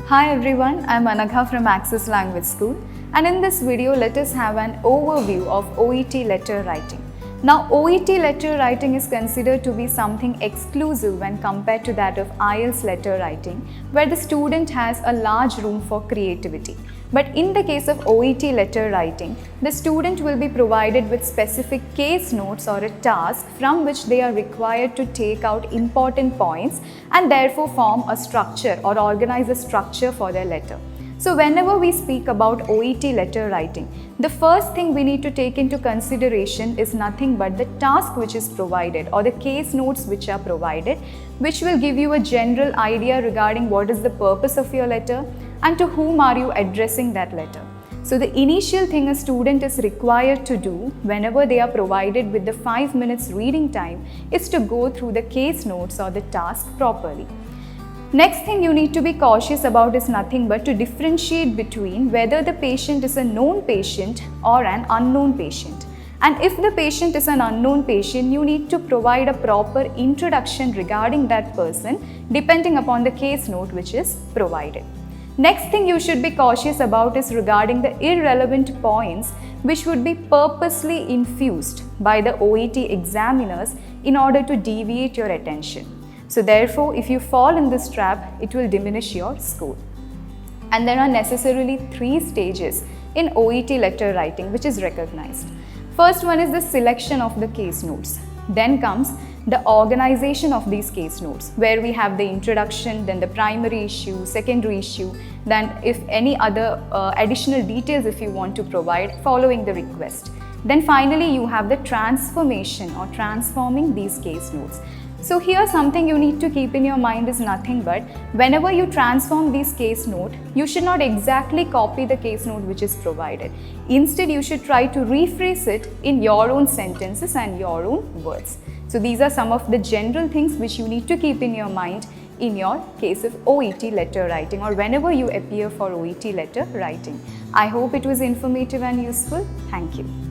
Hi everyone, I am Anagha from Access Language School, and in this video let us have an overview of OET letter writing. Now OET letter writing is considered to be something exclusive when compared to that of IELTS letter writing, where the student has a large room for creativity. But in the case of OET letter writing, the student will be provided with specific case notes or a task from which they are required to take out important points and therefore form a structure or organize a structure for their letter. So whenever we speak about OET letter writing, the first thing we need to take into consideration is nothing but the task which is provided or the case notes which are provided, which will give you a general idea regarding what is the purpose of your letter and to whom are you addressing that letter. So the initial thing a student is required to do whenever they are provided with the 5 minutes reading time is to go through the case notes or the task properly. Next thing you need to be cautious about is nothing but to differentiate between whether the patient is a known patient or an unknown patient. And if the patient is an unknown patient, you need to provide a proper introduction regarding that person depending upon the case note which is provided. Next thing you should be cautious about is regarding the irrelevant points which would be purposely infused by the OET examiners in order to deviate your attention. So therefore, if you fall in this trap, it will diminish your score. And there are necessarily 3 stages in OET letter writing which is recognized. First one is the selection of the case notes. Then comes the organization of these case notes, where we have the introduction, then the primary issue, secondary issue, then if any other additional details if you want to provide following the request. Then finally you have the transformation or transforming these case notes. So here something you need to keep in your mind is nothing but whenever you transform this case note, you should not exactly copy the case note which is provided. Instead, you should try to rephrase it in your own sentences and your own words. So these are some of the general things which you need to keep in your mind in your case of OET letter writing or whenever you appear for OET letter writing. I hope it was informative and useful. Thank you.